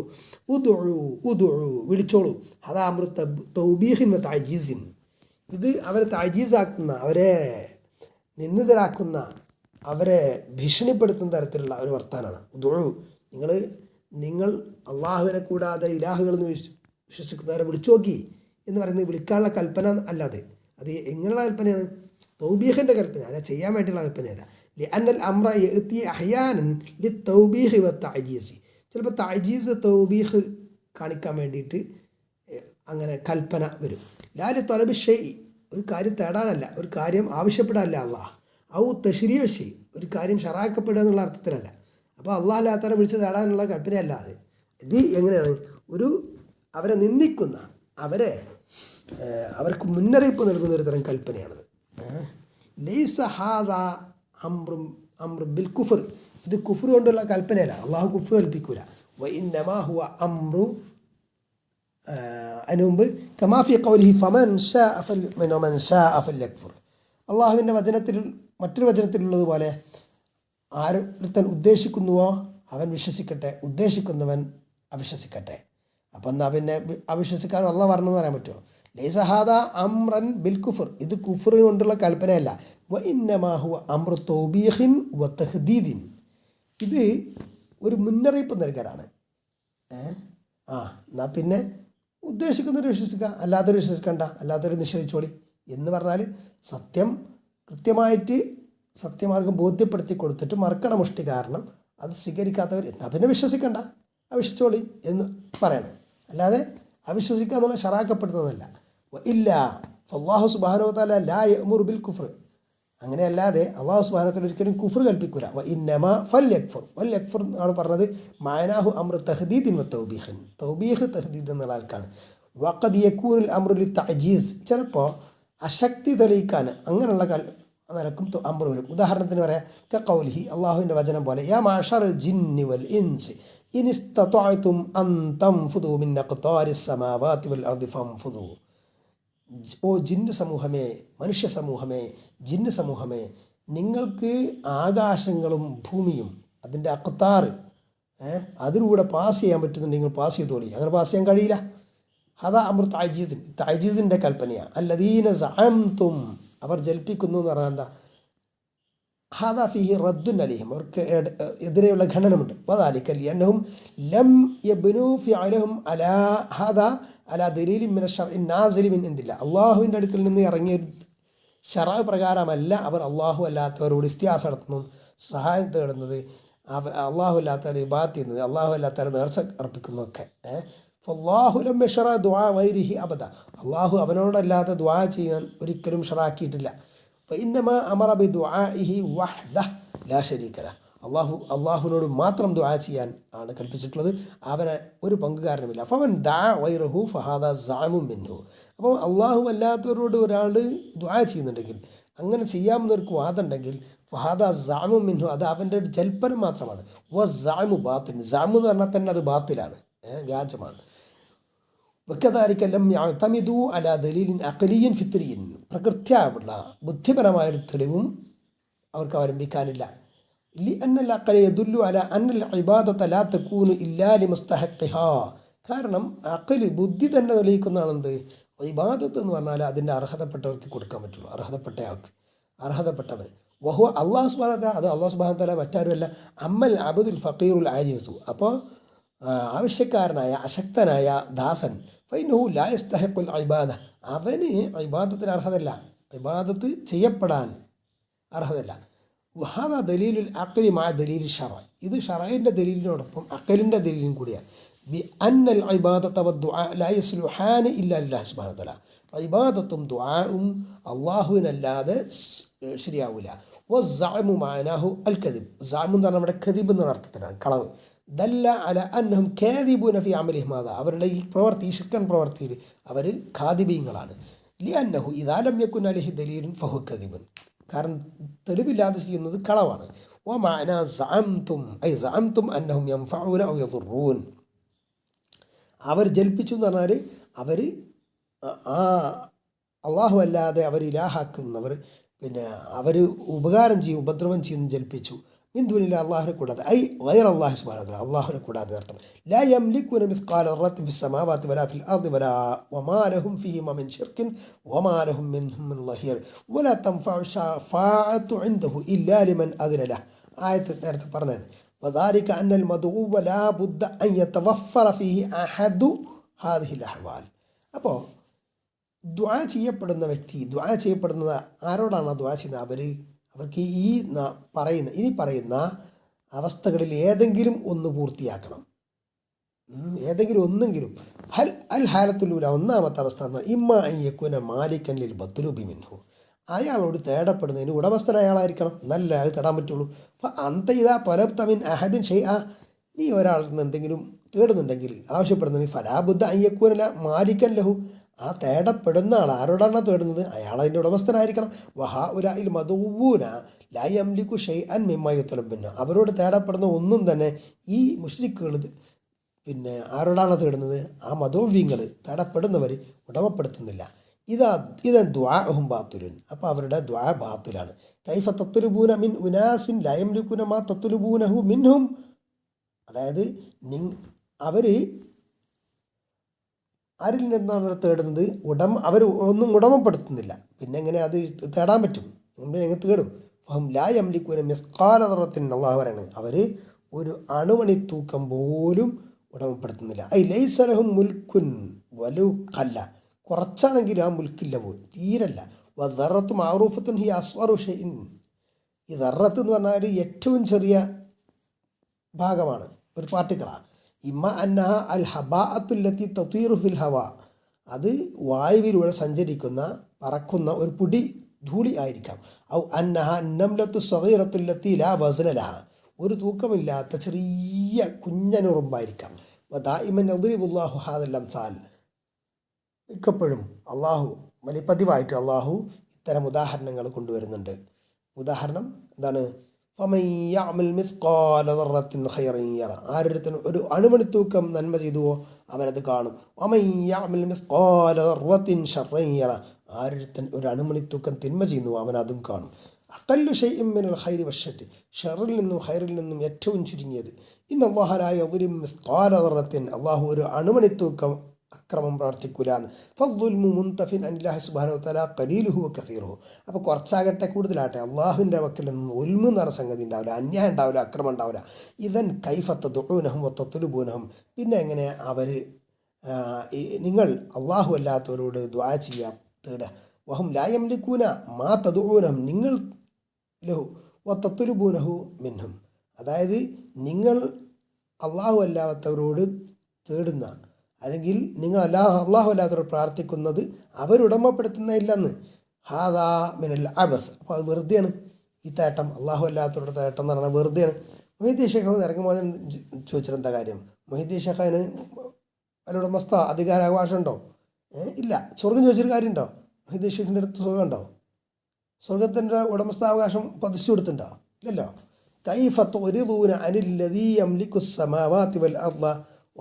ഉദുഉ വിളിച്ചോളൂ. ഹദാ അംറു തൗബീഹിൻ വ തഅജീസിൻ ഇത് അവരെ തഅജീസാക്കുന്ന അവരെ നിന്ദിതരാക്കുന്ന അവരെ ഭീഷണിപ്പെടുത്തുന്ന തരത്തിലുള്ള ഒരു വർത്താനാണ്. ഉദുഉ നിങ്ങൾ അള്ളാഹുവിനെ കൂടാതെ ഇലാഹുകളെന്ന് വിശ്വസിക്കുന്നവരെ വിളിച്ചു നോക്കി എന്ന് പറയുന്നത് വിളിക്കാനുള്ള കൽപ്പന അല്ലാതെ അത് എങ്ങനെയുള്ള കൽപ്പനയാണ്? തൗബീഹിൻ്റെ കൽപ്പന അല്ല, ചെയ്യാൻ വേണ്ടിയുള്ള കൽപ്പനയല്ല. ലിഅന്നൽ അംറ യഅതി അഹ്യാനൻ ലിത്തൗബീഹി വത്തഅജീസ് ചിലപ്പോൾ തഅജീസ് തൗബീഹ് കാണിക്കാൻ വേണ്ടിയിട്ട് അങ്ങനെ കൽപ്പന വരും. ലാലി തൊലബി ഷെയ്, ഒരു കാര്യം തേടാനല്ല, ഒരു കാര്യം ആവശ്യപ്പെടാനല്ല അള്ളാഹ്. ഔ തശ്രീയ ഷെയ്, ഒരു കാര്യം ഷറാക്കപ്പെടുക എന്നുള്ള അർത്ഥത്തിലല്ല. അപ്പോൾ അള്ളാഹ് അല്ലാത്തവരെ വിളിച്ച് തേടാനുള്ള കൽപ്പനയല്ല അത്. ഇത് എങ്ങനെയാണ്? അവരെ നിന്ദിക്കുന്ന, അവർക്ക് മുന്നറിയിപ്പ് നൽകുന്ന ഒരു തരം കൽപ്പനയാണത്. ലൈസ ഹാദ അംറു ബിൽ കുഫർ, ഇത് കുഫർ കൊണ്ടുള്ള കൽപ്പനയല്ല. അള്ളാഹു കുഫർ കൽപ്പിക്കൂല. വഇന്നമാ ഹുവ അംറു, അതിന് മുമ്പ് കമാഫി ഖൗലിഹി ഫമൻ ശാഅ ഫൽയുമിൻ വമൻ ശാഅ ഫൽയക്ഫുർ. അള്ളാഹുവിൻ്റെ വചനത്തിൽ, മറ്റൊരു വചനത്തിലുള്ളതുപോലെ ആരൊരുത്തൻ ഉദ്ദേശിക്കുന്നുവോ അവൻ വിശ്വസിക്കട്ടെ, ഉദ്ദേശിക്കുന്നവൻ അവിശ്വസിക്കട്ടെ. അപ്പം എന്നാൽ പിന്നെ അവിശ്വസിക്കാൻ അള്ളാഹ് പറഞ്ഞെന്ന് പറയാൻ പറ്റുമോ? ലൈസ ഹാദ അംറൻ ബിൽ കുഫർ, ഇത് കുഫർ കൊണ്ടുള്ള കൽപ്പനയല്ല. വഇന്നമാ ഹുവ അംറു തൗബീഹിൻ വ തഹ്ദീദിൻ, ഇത് ഒരു മുന്നറിയിപ്പ് നൽകലാണ്. എന്നാൽ പിന്നെ ഉദ്ദേശിക്കുന്നവർ വിശ്വസിക്കുക, അല്ലാത്തവർ വിശ്വസിക്കണ്ട, അല്ലാത്തവർ നിഷേധിച്ചോളി എന്ന് പറഞ്ഞാൽ സത്യം കൃത്യമായിട്ട് സത്യമാർഗം ബോധ്യപ്പെടുത്തി കൊടുത്തിട്ട് മറക്കണ മുഷ്ടി കാരണം അത് സ്വീകരിക്കാത്തവർ എന്നാൽ പിന്നെ വിശ്വസിക്കണ്ട, അവിശ്വസിച്ചോളി എന്ന് പറയണം. അല്ലാതെ അവിശ്വസിക്കുക എന്നുള്ള ഷറാക്കപ്പെടുന്നതല്ല. ഇല്ല അല്ലാഹു സുബ്ഹാനഹു വ തആല ലാ യഅ്മുറു ബിൽ കുഫ്ർ, അങ്ങനെയല്ലാതെ അള്ളാഹു സുബ്ഹാനഹു വ തആല ഒരിക്കലും കുഫർ കൽപ്പിക്കൂല. ഇന്നമാ ഫൽയക്ഫുർ ആണ് പറഞ്ഞത്. മഅനാഹു അംറു തഹ്ദീദിൻ വ തൗബീഖിൻ, തൗബീഖ് തഹ്ദീദ് എന്നുള്ള ആൾക്കാണ്. വഖദ് യകൂനുൽ അംറു ലിത്തഅജീസ്, ചിലപ്പോൾ അശക്തി തെളിയിക്കാൻ അങ്ങനെയുള്ള നിലക്കും അംറ് വരും. ഉദാഹരണത്തിന് പറയാം, കഖൗലിഹി, അള്ളാഹുവിൻ്റെ വചനം പോലെ, യാ മഅ്ശറൽ ജിന്നി വൽ ഇൻസി ഇൻ ഇസ്തതഅ്തും അൻ തൻഫുദൂ മിൻ അഖ്താരിസ് സമാവാതി വൽ അർദി ഫൻഫുദൂ. ഓ ജിന്ന് സമൂഹമേ, മനുഷ്യ സമൂഹമേ, ജിന്ന് സമൂഹമേ, നിങ്ങൾക്ക് ആകാശങ്ങളും ഭൂമിയും അതിൻ്റെ അഖ്താറ് അതിലൂടെ പാസ് ചെയ്യാൻ പറ്റുന്നുണ്ടെങ്കിൽ പാസ് ചെയ്തോളി. അങ്ങനെ പാസ് ചെയ്യാൻ കഴിയില്ല. ഹദാ അംറു തഅജീസിൻ്റെ കൽപ്പനയാണ്. അല്ലദീന സഅംതും, അവർ ജൽപ്പിക്കുന്നു എന്ന് പറഞ്ഞാൽ എന്താ? ഹാദാ ഫീഹി റദ്ദുൻ അലൈഹിം, അവർക്ക് എതിരെയുള്ള ഖണ്ഡനമുണ്ട്. വദാലിക ലിഅന്നഹും ലം യബ്നൂ ഫിഅലഹും അലാ ഹാദാ അലാ ദലീലിൻ മിന ശർഇ നാസിലി മിൻ ഇൻദില്ലാ, അള്ളാഹുവിൻ്റെ അടുക്കൽ നിന്ന് ഇറങ്ങിയ ശർഅ പ്രകാരമല്ല അവർ അള്ളാഹു അല്ലാത്തവരോട് ഇസ്തിഹാസ നടത്തുന്നു, സഹായം തേടുന്നത്, അള്ളാഹു അല്ലാത്തവർ ഇബാദത്ത് ചെയ്യുന്നത്, അള്ളാഹു അല്ലാത്തവർ നേർച്ച അർപ്പിക്കുന്നതൊക്കെ. ഫല്ലാഹു ലം യശ്റഅ ദുആ ഗൈരിഹി അബദ, അള്ളാഹു അവനോടല്ലാതെ ദുആ ചെയ്യാൻ ഒരിക്കലും ഷറാക്കിയിട്ടില്ല. ഫഇന്നമാ അമറ ബിദുആഇഹി വഹ്ദഹു ലാ ശരീക ലഹു, അള്ളാഹുവിനോട് മാത്രം ദുആ ചെയ്യാൻ ആണ് കൽപ്പിച്ചിട്ടുള്ളത്, അവന് ഒരു പങ്കുകാരനുമില്ല. ഫമൻ ദഅ ഗൈറഹു ഫഹാദാ സഅമുൻ മിൻഹു, അപ്പോൾ അള്ളാഹു അല്ലാത്തവരോട് ഒരാൾ ദുആ ചെയ്യുന്നുണ്ടെങ്കിൽ, അങ്ങനെ ചെയ്യാമെന്നൊരു വാദം ഉണ്ടെങ്കിൽ, ഫഹാദാ സഅമുൻ മിൻഹു, അത് അവൻ്റെ ഒരു ജൽപ്പനം മാത്രമാണ്. വ സഅമു ബാത്തിൽ, സഅമു എന്ന് പറഞ്ഞാൽ തന്നെ അത് ബാത്തിലാണ്, വ്യാജമാണ്. വകദാലിക ലം യഅ്തമിദു അലാ ദലീലിൻ അഖ്ലിയ്യിൻ ഫിത്രിയ്യിൻ, പ്രകൃത്യായുള്ള ബുദ്ധിപരമായൊരു തെളിവും അവർക്ക് അവലംബിക്കാനില്ല. ലിഅന്നൽ അഖ്ല യദുല്ലു അലാ അന്നൽ ഇബാദത ലാ തകൂനു ഇല്ലാ ലിമുസ്തഹഖിഹാ, കാരണം അഖ്ല്, ബുദ്ധി തന്നെ തെളിയിക്കുന്നതാണെന്ത്? ഇബാദത്ത് എന്ന് പറഞ്ഞാൽ അതിൻ്റെ അർഹതപ്പെട്ടവർക്ക് കൊടുക്കാൻ പറ്റുള്ളൂ, അർഹതപ്പെട്ടവർ. വഹുവ അല്ലാഹു സുബ്ഹാനഹു വ തആല, അത് അല്ലാഹു സുബ്ഹാനഹു വ തആല മറ്റാരുമല്ല. അമ്മൽ അബ്ദുൽ ഫഖീറുൽ ആജിസു, അപ്പോൾ ആവശ്യക്കാരനായ അശക്തനായ ദാസൻ, ഫൈനഹു ലാ യസ്തഹിഖുൽ ഇബാദ, അവന് ഇബാദത്തിന് അർഹതല്ല, ഇബാദത്ത് ചെയ്യപ്പെടാൻ അർഹതല്ല. വഹാദ ദലീലുൽ അഖ്ലി മഅ ദലീൽ ശറഅ, ഇത് ശറഇൻ്റെ ദലീലിനോടൊപ്പം അഖലിൻ്റെ ദലീലും കൂടിയാണ്. ബി അന്നൽ ഇബാദത വദ്ദുആ ലാ യസ്ലുഹാനി ഇല്ലാ ലില്ലാഹി സുബ്ഹാനഹു വ തആല, ഇബാദത്തും ദുആഉം അള്ളാഹുവിനല്ലാതെ ശരിയാവില്ല. വസ്സഅമു മഅനാഹു അൽ കദിബ്, സഅമു എന്ന് പറഞ്ഞാൽ നമ്മുടെ കദിബ് എന്ന അർത്ഥത്തിലാണ്, കളവ്. ദല്ല അല അന്നഹും കാദിബൂന ഫി അമലിഹിം ഹാദാ, അവരുടെ ഈ പ്രവൃത്തി, ഈ ശിർക്കൻ പ്രവൃത്തിയിൽ അവർ ഖാദിബീങ്ങളാണ്. ലിഅന്നഹു ഇദാ ലം യകുൻ അലൈഹി ദലീലുൻ ഫഹുവ കദിബുൻ, കാരണം തെളിവില്ലാതെ ചെയ്യുന്നത് കളവാണ്. വ മഅനാ സഅംതും ഐ സഅംതും അന്നഹും യൻഫഉന ഔ യദുറൂൻ, അവർ ജൽപ്പിച്ചു എന്ന് പറഞ്ഞാൽ അവർ അള്ളാഹു അല്ലാതെ അവർ ഇലാഹാക്കുന്നവർ, പിന്നെ അവർ ഉപകാരം ചെയ്യും ഉപദ്രവം ചെയ്യുന്നു ജൽപ്പിച്ചു. മിൻ ദൂനില്ല, അള്ളാഹുവിനെ കൂടാതെ, ഐ ഗൈറ അല്ലാഹി സുബ്ഹാനഹു വ തആല, അള്ളാഹുവിനെ കൂടാതെ അർത്ഥം. ലാ യംലികുന മിസ്ഖാല ദർറത്തിൻ ഫിസ് സമാവാതി വലാ ഫിൽ അർദി വമാ ലഹും ഫീഹിമാ മിൻ ശിർക്കിൻ വമാ ലഹും മിൻഹും മിൻ ളഹീർ വലാ തൻഫഉ ശഫാഅതു ഇൻദഹു ഇല്ലാ ലിമൻ അദ്ന ലഹു. ആയത്ത് നേരത്തെ പറഞ്ഞത്. വദാലിക അന്നൽ മദ്ഊവ ലാ ബുദ്ദ അൻ യതവഫറ ഫീഹി അഹദു ഹാദിഹിൽ അഹ്വാൽ. അപ്പോൾ ദുആ ചെയ്യപ്പെടുന്ന വ്യക്തി, ദുആ ചെയ്യപ്പെടുന്നത് ആരോടാണ് ദുആ ചെയ്യുന്നത്? അവർക്ക് ഇനി പറയുന്ന അവസ്ഥകളിൽ ഏതെങ്കിലും ഒന്ന് പൂർത്തിയാക്കണം. ഏതെങ്കിലും ഒന്നെങ്കിലും അൽ ഹാലത്തുലൂല ഒന്നാമത്തെ അവസ്ഥ എന്നാൽ ഇമ്മ അയ്യക്കുന മാലിക്കനിൽ ബത്തുലൂബി മിൻഹു, അയാളോട് തേടപ്പെടുന്നതിന് ഉടമസ്ഥൻ അയാളായിരിക്കണം, നല്ല അത് തേടാൻ പറ്റുള്ളൂ. അപ്പം അന്ത ഇതാ തൊലബ്തമിൻ അഹദിൻ ഷെയ്, നീ ഒരാളിൽ നിന്ന് എന്തെങ്കിലും തേടുന്നുണ്ടെങ്കിൽ ആവശ്യപ്പെടുന്നെങ്കിൽ ഫലാബുദ്ധ അയ്യക്കൂനല മാലിക്കൻ ലഹു, ആ തേടപ്പെടുന്ന ആൾ ആരോടാണ് തേടുന്നത് അയാളതിൻ്റെ ഉടമസ്ഥനായിരിക്കണം. വഹാ ഉലായിൽ മദൂബൂന ലായംലിക്കു ഷെയ് അൻ മിമ്മായി തൊലബിന്ന, അവരോട് തേടപ്പെടുന്ന ഒന്നും തന്നെ ഈ മുശ്രിക്കുകൾ പിന്നെ ആരോടാണ് തേടുന്നത്, ആ മദൂവ്യങ്ങൾ തേടപ്പെടുന്നവർ ഉടമപ്പെടുത്തുന്നില്ല. ഇതാ ദ്വാഹും ബാത്തുലുൻ, അപ്പോൾ അവരുടെ ദ്വാ ബാത്തുലാണ്. കൈഫ തത്തുലുബൂന മിൻ ഉനാസിൻ ലയംലിക്കുന മാ തത്തുലുബൂനഹു മിൻഹും, അതായത് അവർ ആരിൽ നിന്നാണ് തേടുന്നത്, അവർ ഒന്നും ഉടമപ്പെടുത്തുന്നില്ല, പിന്നെ എങ്ങനെ അത് തേടാൻ പറ്റും, എങ്ങനെ തേടും. ഫഹം ലായംലിക്കുന മിസ്കാലറത്തിൻ, അള്ളാഹു പറയാണ് അവർ ഒരു അണുമണി തൂക്കം പോലും ഉടമപ്പെടുത്തുന്നില്ല. ഐ ലൈസലഹും മുൽക്കുൻ വലു കല്ല, കുറച്ചാണെങ്കിലും ആ മുൽക്കില്ല പോലും തീരല്ല. വദറത്ത് മാറൂഫത്തുൻ ഹി അസ്വറു ഷൈഇൻ, ഈ ദറത്ത് എന്ന് പറഞ്ഞാൽ ഏറ്റവും ചെറിയ ഭാഗമാണ്, ഒരു പാർട്ടിക്കിളാണ്. ഇമ്മ അന്നഹ അൽ ഹബാഅത്തുല്ലത്തി തത്വീറു ഫിൽ ഹവ, അത് വായുവിലൂടെ സഞ്ചരിക്കുന്ന പറക്കുന്ന ഒരു പൊടി ധൂളി ആയിരിക്കാം. ഔ അന്നഹ നംലത്തു സഗീറത്തുല്ലത്തി ലാ വസ്നലഹ, ഒരു തൂക്കമില്ലാത്ത ചെറിയ കുഞ്ഞനുറുമ്പായിരിക്കാം. ദായിമൻ അദ്രിബുല്ലാഹു ഹാദൽ അംസാൽ, മിക്കപ്പോഴും അള്ളാഹു വലിയ പതിവായിട്ട് അള്ളാഹു ഇത്തരം ഉദാഹരണങ്ങൾ കൊണ്ടുവരുന്നുണ്ട്. ഉദാഹരണം എന്താണ്? ഫമൻ യഅമൽ മിസ്ഖാല ദർറത്തിൻ ഖൈറൻ യറ, ആരൊരുത്തൻ ഒരു അണുമണിത്തൂക്കം നന്മ ചെയ്തുവോ അവനത് കാണും. വമൻ യഅമൽ മിസ്ഖാല ദർറത്തിൻ ശർറൻ യറ, ആരൊരുത്തൻ ഒരു അണുമണിത്തൂക്കം തിന്മ ചെയ്യുന്നുവോ അവനതും കാണും. അഖല്ലു ഷൈഇൻ മിനൽ ഖൈരി വശർരി, ഷറിൽ നിന്നും ഖൈറിൽ നിന്നും ഏറ്റവും ചുരുങ്ങിയത്. ഇന്നല്ലാഹ ലാ യദ്ലിമു മിസ്ഖാല ദർറത്തിൻ, അള്ളാഹു ഒരു അണുമണിത്തൂക്കം അക്രമം പ്രവർത്തിക്കൂലാന്ന്. ഫദ്ദുൽമു മുൻതഫിൻ അനില്ലാഹി സുബ്ഹാനഹു വതആല ഖലീലുഹു വകസീറുഹു, അപ്പോൾ കുറച്ചാകട്ടെ കൂടുതലാട്ടെ അള്ളാഹുവിൻ്റെ വക്കിൽ നിന്ന് ഉൽമു എന്ന് പറഞ്ഞ സംഗതി ഉണ്ടാവില്ല, അന്യായം ഉണ്ടാവില്ല, അക്രമം ഉണ്ടാവില്ല. ഇദൻ കൈഫ തദ്ഉനഹും വതത്ലുബൂനഹും, പിന്നെ എങ്ങനെ അവർ നിങ്ങൾ അള്ളാഹു അല്ലാത്തവരോട് ദുആ ചെയ്യാം, തേടുക. വഹും ലാ യംലികൂന മാ തദ്ഉനഹും നിങ്ങൾ ലഹു വതത്ലുബൂനഹു മിൻഹും, അതായത് നിങ്ങൾ അള്ളാഹു അല്ലാത്തവരോട് തേടുന്ന അല്ലെങ്കിൽ നിങ്ങൾ അള്ളാഹു അല്ലാത്തവർ പ്രാർത്ഥിക്കുന്നത് അവരുടമപ്പെടുത്തുന്നില്ലെന്ന്. ഹാദാ മിനൽ അബസ്, അപ്പോൾ അത് വെറുതെയാണ്. ഈ തേട്ടം അള്ളാഹു അല്ലാത്തവരുടെ തേട്ടം എന്ന് പറഞ്ഞാൽ വെറുതെയാണ്. മൊഹീദ്ദീൻ ഷേഖ് ഇറങ്ങുമ്പോൾ ചോദിച്ചിട്ട് എന്താ കാര്യം? മൊഹീദ്ദീൻ ഷേഖിന് വല്ല ഉടമസ്ഥ അധികാരാവകാശം ഉണ്ടോ? ഇല്ല. സ്വർഗം ചോദിച്ചൊരു കാര്യമുണ്ടോ? മൊഹീദ്ദീൻ ഷേഖിൻ്റെ അടുത്ത് സ്വർഗം ഉണ്ടോ? സ്വർഗത്തിൻ്റെ ഉടമസ്ഥാവകാശം പതിച്ചു കൊടുത്തിട്ടുണ്ടോ? ഇല്ലല്ലോ. കൈഫ തുരിദൂന അനില്ലദീ യംലിക്കു സ്സമാവാതി വൽ അർള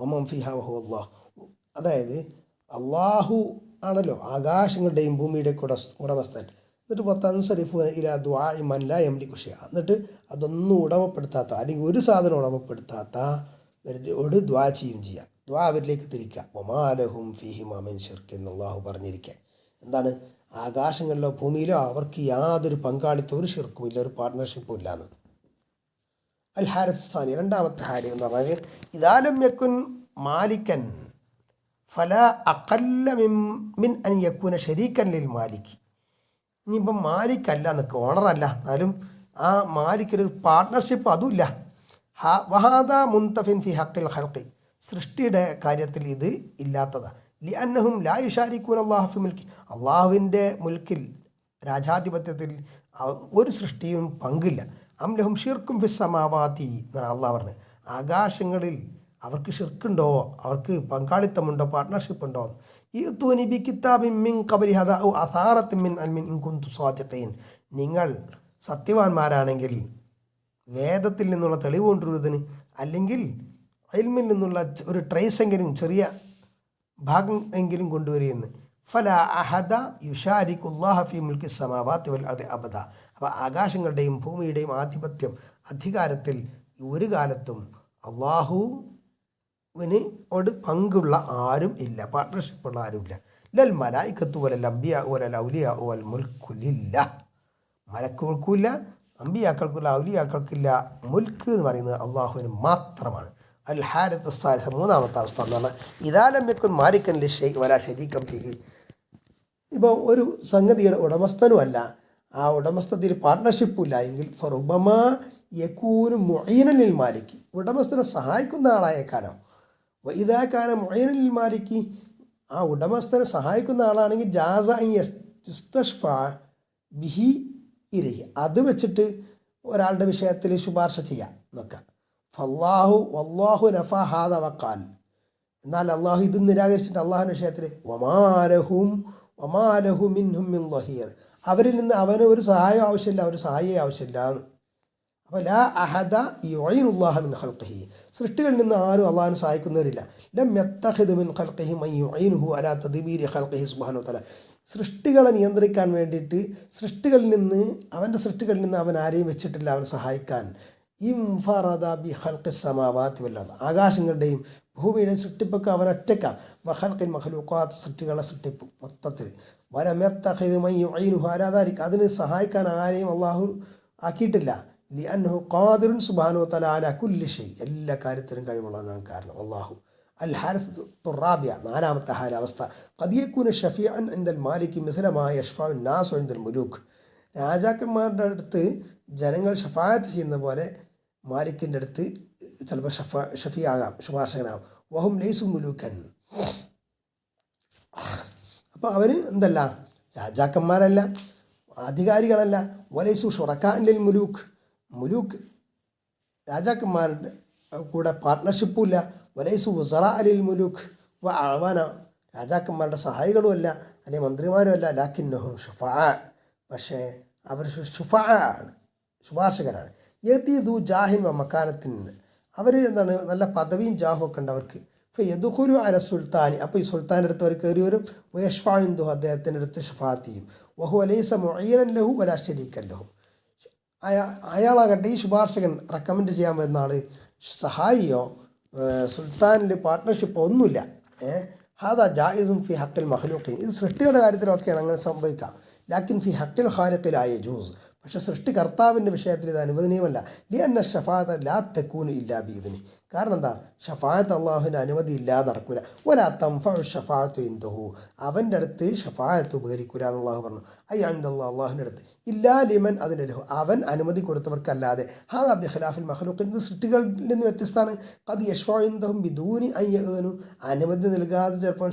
വമൻ ഫീഹാ വഹുവ അല്ലാഹ്, അതായത് അള്ളാഹു ആണല്ലോ ആകാശങ്ങളുടെയും ഭൂമിയുടെയും ഉടമസ്ഥൻ. എന്നിട്ട് പത്തൻസരിഫു ഇലാ ദുആഇ മൻ ലാ യംലികു ഷൈഅ, എന്നിട്ട് അതൊന്നും ഉടമപ്പെടുത്താത്ത അല്ലെങ്കിൽ ഒരു സാധനം ഉടമപ്പെടുത്താത്തവരോട് ദുആ ചെയ്യും ചെയ്യുക, ദുആ അവരിലേക്ക് തിരിക്കുക. വമാ ലഹും ഫീഹിമാ മിൻ ശിർക്ക് എന്ന് അള്ളാഹു പറഞ്ഞിരിക്കുക. എന്താണ്? ആകാശങ്ങളിലോ ഭൂമിയിലോ അവർക്ക് യാതൊരു പങ്കാളിത്തം, ഒരു ഷിർക്കും ഇല്ല, ഒരു പാർട്ട്ണർഷിപ്പും ഇല്ലാന്ന്. അൽ ഹാരിസ് സ്ഥാനി, രണ്ടാമത്തെ ഹാരി എന്ന് പറഞ്ഞാൽ ഇദാലം യക്കുൻ മാലിക്കൻ ഫല അഖല്ല മിൻ അൻ യക്കൂന ശരീക്കൻ ലിൽ മാലിക്. ഇനിയിപ്പം മാലിക്കല്ല എന്നൊക്കെ ഓണറല്ല, എന്നാലും ആ മാലിക്കൊരു പാർട്ട്ണർഷിപ്പ് അതുമില്ല. വഹാദ മുൻതഫിൻ ഫി ഹഖിൽ ഖൽഖി, സൃഷ്ടിയുടെ കാര്യത്തിൽ ഇത് ഇല്ലാത്തതാണ്. ലി അന്നഹും ലാ യുശാരിക്കൂന അല്ലാഹു ഫി മുൽക്കി, അള്ളാഹുവിൻ്റെ മുൽക്കിൽ രാജാധിപത്യത്തിൽ ഒരു സൃഷ്ടിയും പങ്കില്ല. അംലഹും ഷിർക്കും ഫി സമാവാതി, അള്ളാഹ് പറഞ്ഞു ആകാശങ്ങളിൽ അവർക്ക് ഷിർക്കുണ്ടോ, അവർക്ക് പങ്കാളിത്തമുണ്ടോ, പാർട്ട്ണർഷിപ്പ് ഉണ്ടോ? ഈ തൂനി ബി കിതാബിൻ മിൻ ഖബലി ഹദാ ഔ അസാറത്തിൻ മിൻ അൽമിൻ ഇൻ കുന്തു സ്വാദിഖീൻ, നിങ്ങൾ സത്യവാന്മാരാണെങ്കിൽ വേദത്തിൽ നിന്നുള്ള തെളിവ് കൊണ്ടുവരുന്നതിന്, അല്ലെങ്കിൽ ഇൽമിൽ നിന്നുള്ള ഒരു ട്രേസ് എങ്കിലും ചെറിയ ഭാഗം എങ്കിലും കൊണ്ടുവരികയെന്ന്. ഫല അഹദ യുഷാരിഖുല്ലാഹ ഫി മുൽക്കി സമാവാതി വൽ അർദി അബദ, അപ്പോൾ ആകാശങ്ങളുടെയും ഭൂമിയുടെയും ആധിപത്യം അധികാരത്തിൽ ഒരു കാലത്തും അള്ളാഹുവിനോട് പങ്കുള്ള ആരും ഇല്ല, പാർട്ട്ണർഷിപ്പുള്ള ആരുമില്ല. ലൽ മലായിക്കത്തു വലൽ അംബിയ വലൽ ഔലിയ വൽ മുൽക്കുലില്ല, മലക്കുകൾക്കുമില്ല, അമ്പിയാക്കൾക്കില്ല, ഔലിയാക്കൾക്കില്ല. മുൽക്ക് എന്ന് പറയുന്നത് അള്ളാഹുവിന് മാത്രമാണ്. അൽ ഹാരിത്ത് സാലിഹ്, മൂന്നാമത്തെ അവസ്ഥ എന്ന് പറഞ്ഞാൽ ഇദാലം യക്കുൻ മാലിക്കൻ ലിശൈഇ വലാ ശരീകൻ ഫീഹി, ഇപ്പോൾ ഒരു സംഗതിയുടെ ഉടമസ്ഥനുമല്ല, ആ ഉടമസ്ഥത്തിൽ പാർട്ട്ണർഷിപ്പും ഇല്ല എങ്കിൽ ഫറുബമാ യകൂനു മുഈനൻ ലിൽ മാലിക്, ഉടമസ്ഥനെ സഹായിക്കുന്ന ആളായേക്കാലോ. ഇതാക്കാന മൊയ്നിൽ മാലിക്ക് ആ ഉടമസ്ഥനെ സഹായിക്കുന്ന ആളാണെങ്കിൽ ജാസ ബിഹി ഇരഹി, അത് വെച്ചിട്ട് ഒരാളുടെ വിഷയത്തിൽ ശുപാർശ ചെയ്യാം എന്നൊക്കെ. വല്ലാഹു നഫ ഹാദ വഖാൽ, എന്നാൽ അള്ളാഹു ഇത് നിരാകരിച്ചിട്ട് അള്ളാഹുവിൻ്റെ വിഷയത്തിൽ വമാലഹു മിൻഹും മിൻ ളഹീർ, അവരിൽ നിന്ന് അവന് ഒരു സഹായം ആവശ്യമില്ല, ഒരു സഹായിയെ ആവശ്യമില്ല എന്ന്. അപ്പോൾ ലാ അഹദ യുഈനുല്ലാഹ മിൻ ഖൽഖിഹി, സൃഷ്ടികളിൽ നിന്ന് ആരും അള്ളാഹുവിനെ സഹായിക്കുന്നവരില്ല. ലം യത്തഖിദ് മിൻ ഖൽഖിഹി മൻ യുഈനുഹു അലാ തദ്ബീരി ഖൽഖിഹി സുബ്ഹാനഹു വതആല, സൃഷ്ടികളെ നിയന്ത്രിക്കാൻ വേണ്ടിയിട്ട് അവൻ്റെ സൃഷ്ടികളിൽ നിന്ന് അവൻ ആരെയും വെച്ചിട്ടില്ല അവനെ സഹായിക്കാൻ. ഇൻഫറദ ബി ഖൽഖിസ് സമാവാതി വൽ അർദ്, ആകാശങ്ങളുടെയും ഭൂമിയുടെയും സൃഷ്ടിപ്പൊക്കെ അവൻ ഒറ്റയ്ക്കാം. വഖൽഖിൽ മഖ്ലൂഖാത്ത്, സൃഷ്ടികളെ സൃഷ്ടിപ്പ് മൊത്തത്തിൽ. വലം യത്തഖിദ് മൻ യുഈനുഹു അലാ ദാലിക, അതിന് സഹായിക്കാൻ ആരെയും അള്ളാഹു ആക്കിയിട്ടില്ല. ലിഅന്നഹു ഖാദിറുൻ സുബ്ഹാനഹു വതആല അലാ കുല്ലി ഷൈ, എല്ലാ കാര്യത്തിലും കഴിവുള്ളവനാണ് കാരണം അള്ളാഹു. അൽ ഹാലത്ത് റാബിയ, നാലാമത്തെ അവസ്ഥ, ഖദ് യകൂന ഷഫീഅൻ ഇൻദൽ മാലിക് മിസ്ല മാ യശ്ഫഉ നാസു ഇൻദൽ മുലൂക്ക്, രാജാക്കന്മാരുടെ അടുത്ത് ജനങ്ങൾ ഷഫാഅത്ത് ചെയ്യുന്ന പോലെ മാലിക്കിൻ്റെ അടുത്ത് ചിലപ്പോൾ ഷഫീആകാം, ശുപാർശകനാകും. വഹും ലൈസു മുലൂക്കൻ, അപ്പോൾ അവർ എന്തല്ല, രാജാക്കന്മാരല്ല, അധികാരികളല്ല. വലൈസു ഷുറക്കാഇൽ മുലൂക്ക് രാജാക്കന്മാരുടെ കൂടെ പാർട്ട്ണർഷിപ്പും ഇല്ല. വലൈസു വസറാ അലിൽ മുലൂക്ക് വ അഅ്വാന, രാജാക്കന്മാരുടെ സഹായികളുമല്ല, അല്ലെങ്കിൽ മന്ത്രിമാരുമല്ല. ലാക്കിന്നഹും ഷുഫാ, പക്ഷേ അവർ ഷുഫാ ആണ്, ശുപാർശകരാണ്. യതീദു ജാഹിൻ വ മക്കാനത്തിന്, അവർ എന്താണ്, നല്ല പദവിയും ജാഹും ഒക്കെ ഉണ്ട് അവർക്ക്. യദുഖുലു അല സുൽത്താനി, അപ്പോൾ ഈ സുൽത്താൻ്റെ അടുത്ത് അവർ കയറി വരും. വയഷ്ഫാഇന്ദു, അദ്ദേഹത്തിൻ്റെ അടുത്ത് ഷഫാഅത്ത് ചെയ്യും. വഹുവ ലൈസ മുഅയ്യനൻ ലഹു വലാ ശരീക്കൻ ലഹു, അയാളാകട്ടെ ഈ ശുപാർശകൻ റെക്കമെൻഡ് ചെയ്യാൻ വരുന്ന ആൾ സഹായിയോ സുൽത്താനിൽ പാർട്ട്ണർഷിപ്പോ ഒന്നുമില്ല. ഹാദാ ജായിസും ഫി ഹക്കിൽ മഖ്ലൂഖീൻ, ഇത് സൃഷ്ടിയുടെ കാര്യത്തിലൊക്കെയാണ് അങ്ങനെ സംഭവിക്കാം. ലാക്കിൻ ഫി ഹക്കിൽ ഖാലിഖിൽ യജൂസ്, പക്ഷേ സൃഷ്ടികർത്താവിൻ്റെ വിഷയത്തിൽ ഇത് അനുവദനീയമല്ല. ലിഅന്ന ഷഫാഅത ലാ തകൂനു ഇല്ലാ ബിഇദ്നി, കാരണം എന്താ, ഷഫാഅത്ത് അള്ളാഹുവിൻ്റെ അനുമതി ഇല്ലാതെ നടക്കൂല. വലാ തൻഫഉ ഷഫാഅത്തു ഇൻദഹു, അവൻ്റെ അടുത്ത് ഷഫാഅത്ത് ഉപകരിക്കൂല എന്ന് അള്ളാഹു പറഞ്ഞു. ഇൻദല്ലാഹ്, അള്ളാഹുവിൻ്റെ അടുത്ത്. ഇല്ലാ ലിമൻ അതിന് ലഹു, അവൻ അനുമതി കൊടുത്തവർക്കല്ലാതെ. ഹാദാ ബിഖിലാഫിൽ മഖ്ലൂഖീൻ, ഇത് സൃഷ്ടികളിൽ നിന്ന് വ്യത്യസ്തമാണ്. ഖദ് യശ്ഫഉ ഇൻദഹും ബിദൂനി അൻ യഅ്ദനു, അനുമതി നൽകാതെ ചിലപ്പോൾ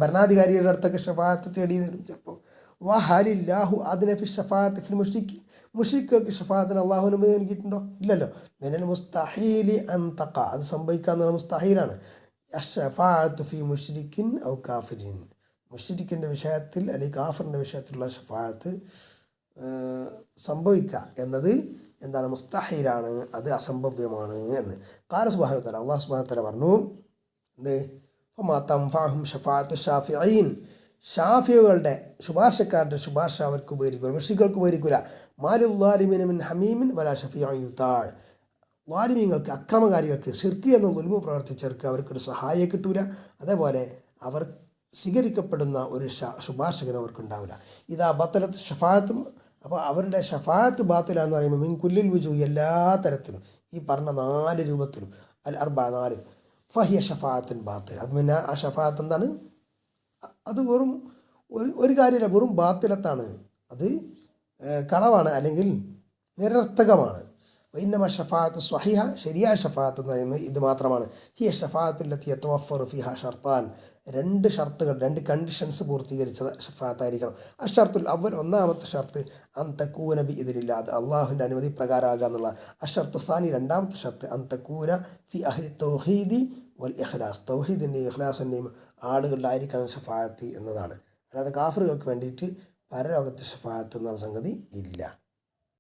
ഭരണാധികാരിയുടെ അടുത്തൊക്കെ ഷഫാഅത്ത് തേടി വരും ചിലപ്പോൾ. വഹലില്ലാഹു അതിനെ ഫി ഷഫാഅത്ത് ഫിൽ മുശ്രിക്കീൻ, മുശ്രിക്കുകൾക്ക് ഷഫാഅത്തിന് അള്ളാഹു അനുമതി നൽകിയിട്ടുണ്ടോ? ഇല്ലല്ലോ. മിനൽ മുസ്തഹീലി അൻ തഖ, അത് സംഭവിക്കാവുന്ന മുസ്തഹീലാണ്. അഷ്ഫാഅത്തു ഫി മുശ്രിക്കിൻ ഔ കാഫിരിൻ, മുശ്രിക്കിൻ്റെ വിഷയത്തിൽ അല്ലെങ്കിൽ കാഫിറിൻ്റെ വിഷയത്തിലുള്ള ഷഫാഅത്ത് സംഭവിക്കുക എന്നത് എന്താണ്, മുസ്തഹീലാണ്, അത് അസംഭവ്യമാണ് എന്ന്. ഖാല സുബ്ഹാനഹു വതആല, അള്ളാഹു സുബ്ഹാനഹു വതആല പറഞ്ഞു, എന്ത്, ഫമാ തൻഫഉഹും ഷഫാഅത്തു ഷാഫിഈൻ, ഷാഫികളുടെ ശുപാർശക്കാരുടെ ശുപാർശ അവർക്ക് ഉപകരിക്കില്ല, മുശ്രിക്കുകൾക്ക് ഉപകരിക്കില്ല. മാലിൽ ളാലിമീന മിൻ ഹമീമിൻ വലാ ഷഫീഉൻ യുതാഅ്, ളാലിമീങ്ങൾക്ക്, അക്രമകാരികൾക്ക്, ശിർക്ക് എന്ന ദുൽമു പ്രവർത്തിച്ചവർക്ക് അവർക്കൊരു സഹായം കിട്ടൂല. അതേപോലെ അവർ സ്വീകരിക്കപ്പെടുന്ന ഒരു ശുപാർശകൻ അവർക്കുണ്ടാവില്ല. ഇതാ ബത്തലത്ത് ഷഫാഅത്തും, അപ്പോൾ അവരുടെ ഷഫാഅത്ത് ബാത്തിലാന്ന് പറയുമ്പോൾ മിൻ കുല്ലിൽ വുജൂ, എല്ലാ തരത്തിലും, ഈ പറഞ്ഞ 4 രൂപത്തിലും, അൽ അർബ 4, ഫഹിയ ഷഫാഅത്തുൻ ബാത്തിൽ, അപ്പം പിന്നെ ആ ഷഫാഅത്ത് എന്താണ്, അത് വെറും ഒരു കാര്യമില്ല, വെറും ബാത്തിലത്താണ്, അത് കളവാണ്, അല്ലെങ്കിൽ നിരർത്ഥകമാണ്. ഇന്നമ ഷഫാഅത്ത് സ്വഹിഹ, ശരിയായ ഷഫാഅത്ത് എന്ന് പറയുന്നത് ഇത് മാത്രമാണ്. ഹിയ ഷഫാഅത്തുല്ലത്തി യതവഫറു ഫിഹ ഷർത്താൻ, 2 ഷർത്തുകൾ, 2 കണ്ടീഷൻസ് പൂർത്തീകരിച്ച ഷഫാഅത്തായിരിക്കണം. അഷർത്തുൽ അവൽ, ഒന്നാമത്തെ ഷർത്ത് അൻ തകൂന ബിഇദ്നില്ലാ, അത് അള്ളാഹുവിൻ്റെ അനുമതി പ്രകാരമാകുക എന്നുള്ള. അഷർത്തു സാനി, രണ്ടാമത്തെ ഷർത്ത് അൻ തകൂന ഫി അഹ്ലി തൗഹീദി വൽ ഇഖ്ലാസ്, തൗഹീദിൻ്റെയും ഇഖ്ലാസിൻ്റെയും ആളുകളിലായിരിക്കണം ഷഫാഅത്ത് എന്നതാണ്. അല്ലാതെ കാഫിറുകൾക്ക് വേണ്ടിയിട്ട് പരലോകത്തെ ഷഫാഅത്ത് എന്നുള്ള സംഗതി ഇല്ല.